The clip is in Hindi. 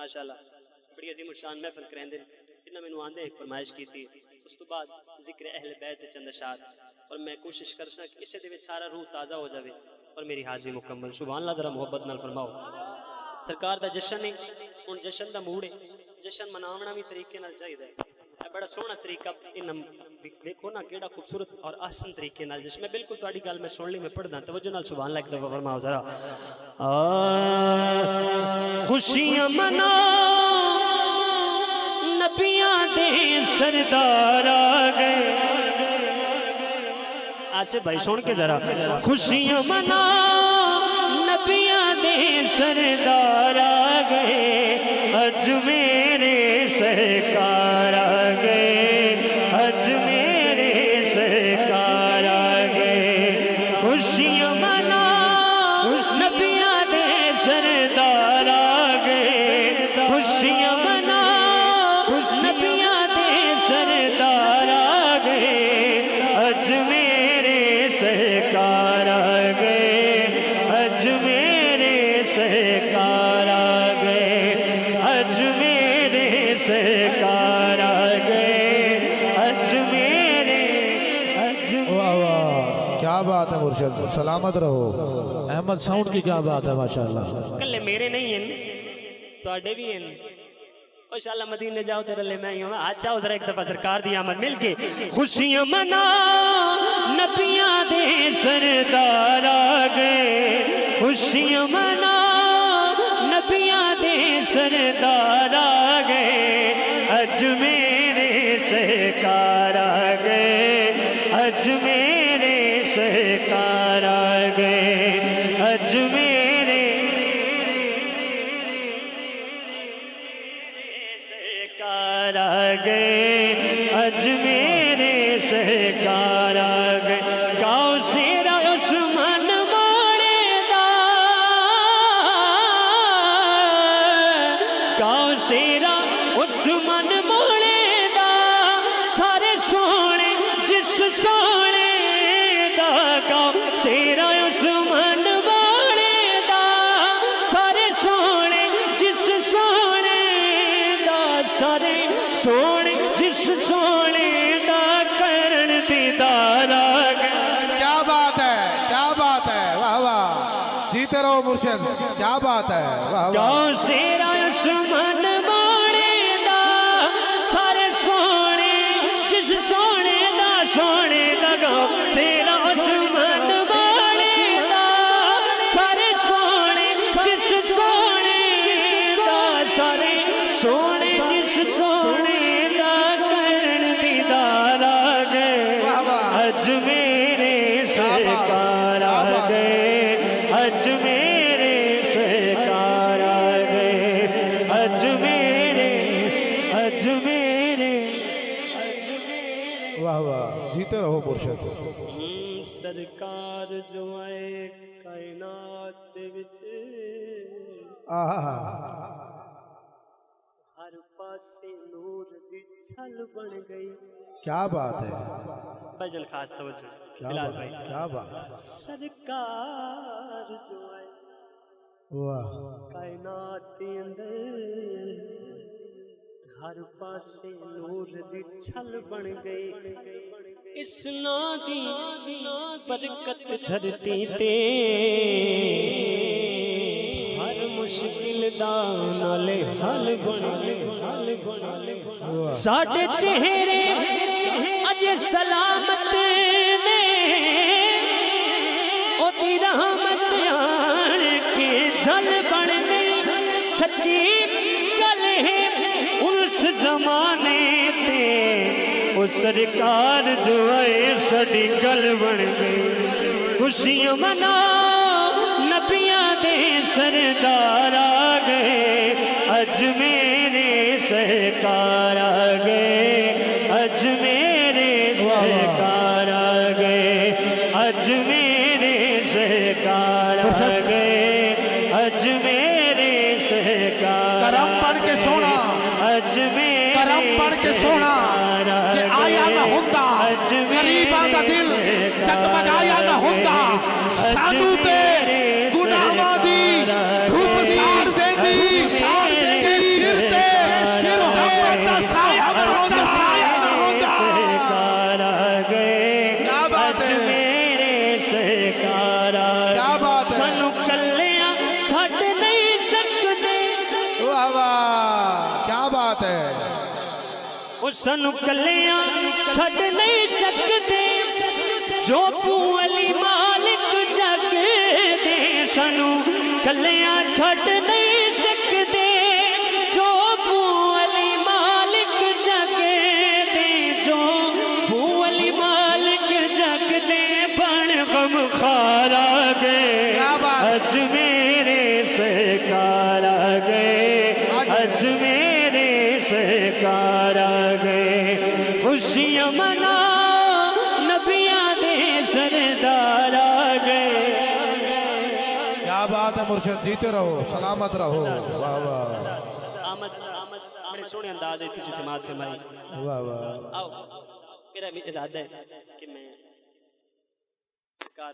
माशाअल्लाह बड़ी अजीम शान महफिल करांदे इन्हां मैनूं आंदे एक फरमाइश की थी। उस तो बाद जिक्र अहले बैत चंद अशार और मैं कोशिश करसा कि इसे दे विच सारा रूह ताज़ा हो जाए और मेरी हाज़िरी मुकम्मल। सुभान अल्लाह, जरा मोहब्बत नाल फरमाओ। सरकार दा जश्न है, हुण जश्न दा मूड है, जश्न मनावना भी तरीके नाल चाहिदा है। बड़ा सोहना तरीका देखो ना, केड़ा खूबसूरत और आसान तरीके नाल जश्न। मैं बिल्कुल तुहाडी गल मैं सुन ली, मैं पढ़दा तवज्जो नाल सुभान अल्लाह एक दफा फरमाओ जरा। खुशियां मनाओ नबियां दे सरदार आ गए। आसिफ भाई सुन के जरा। खुशियां मनाओ नबियां दे सरदार आ गए, अज मेरे सरकार आ गए, अज मेरे सरकार आ गए। खुशियां मनाओ नबियां दे सरदार आ गए, खुशियां मनाओ नबियां दे सरदार आ गए, अज मेरे सरकार आ गए, अज मेरे सरकार आ गए, अज मेरे सरकार आ गए, अज मेरे अज। वाह वाह, क्या बात है मुर्शिद, सलामत रहो। अहमद साउंड की क्या बात है माशाल्लाह। कल्ले मेरे नहीं हैं, तुहाडे भी हैं। ओ इंशाअल्लाह मदीने जाओ तेरे ले मैं ही हूं। आज चाहो जरा एक दफा सरकार दी आमद मिल के। खुशियां मनाओ नबियां दे सरदार आ गए, खुशियां मनाओ नबियां दे सरदार आ गए, अज मेरे सरकार आ गए, अज मेरे सरकार आ गए, अज मेरे सरकार आ गए, अज मेरे सरकार आ गए। गाओ शेरा उस्मान मोड़े दा, गाओ शेरा उस्मान मोड़े दा, सारे सोने जिस सोने दा। गाओ शेरा उस्मान मोड़े दा, सारे सोने जिस सोने दा, सारे सोने जिस सोने दा करन दीदार आ गए। क्या बात है, क्या बात है, वाह वाह, जीते रहो मुर्शिद, क्या बात है, वाह वाह। गाओ शेरा उस्मान मोड़े दा, सारे सोने जिस सोने दा, सोने दा। गाओ शेरा उस्मान मोड़े दा, सारे सोने जिस सोने दा, सारे सोने जिस सोने दा करन दीदार आ गए, अज मेरे सरकार आ गए, अज मेरे सरकार आ गए, अज मेरे, अज मेरे, अज मेरे। वाह वाह, जीते रहो मुर्शिद। सरकार जो आए कायनात दे विच, आहा, हर पासे नूर दी छल बन गई। क्या बात है, भजन खास तवज्जो क्या बिलाल बात, भाई। क्या बात है, सरकार जो आए वाह कायनात दे अंदर, हर पासे नूर दी छल बन गई। इस ना दी बरकत धरती ते, हर मुश्किल दा नाले हल बन साडे चेहरे अज सलामत ने, ओदी रहमत आन के जल बन गई। सच्ची गल है उस जमाने ते, वो सरकार जो आए साडी गल बन गई। खुशियां मनाओ नबियां दे सरदार आ गए, अज मेरे सरकार आ गए, अज मेरे सरकार आ गए, अज मेरे सरकार आ गए, अज मेरे सरकार। करम पढ़ के सोना, अज मेरे करम पढ़ के सोना कि आया ना हुंदा गरीबां दा दिल, जगमगाया ना हुंदा सानू ते गुनाहां दी धुप साड़ देंदी, तेरी सानू कलिया छड़ नहीं सकते जो अली मालिक जग दे सानू कलिया छड़ नहीं सकते जो अली मालिक जग दे जो अली मालिक जग दे बन गम खारा गए अज मेरे सरकार आ गए अज मेरे सरकार आ गए खुशियां मना नबियां दे सरदार आ गए। क्या बात है मुर्शिद, जीते रहो सलामत रहो। वाह वाह आमद आमद बड़े सोहने अंदाज है तुसी समात फरमाई। वाह वाह। आओ मेरा भी इरादा है कि मैं सरकार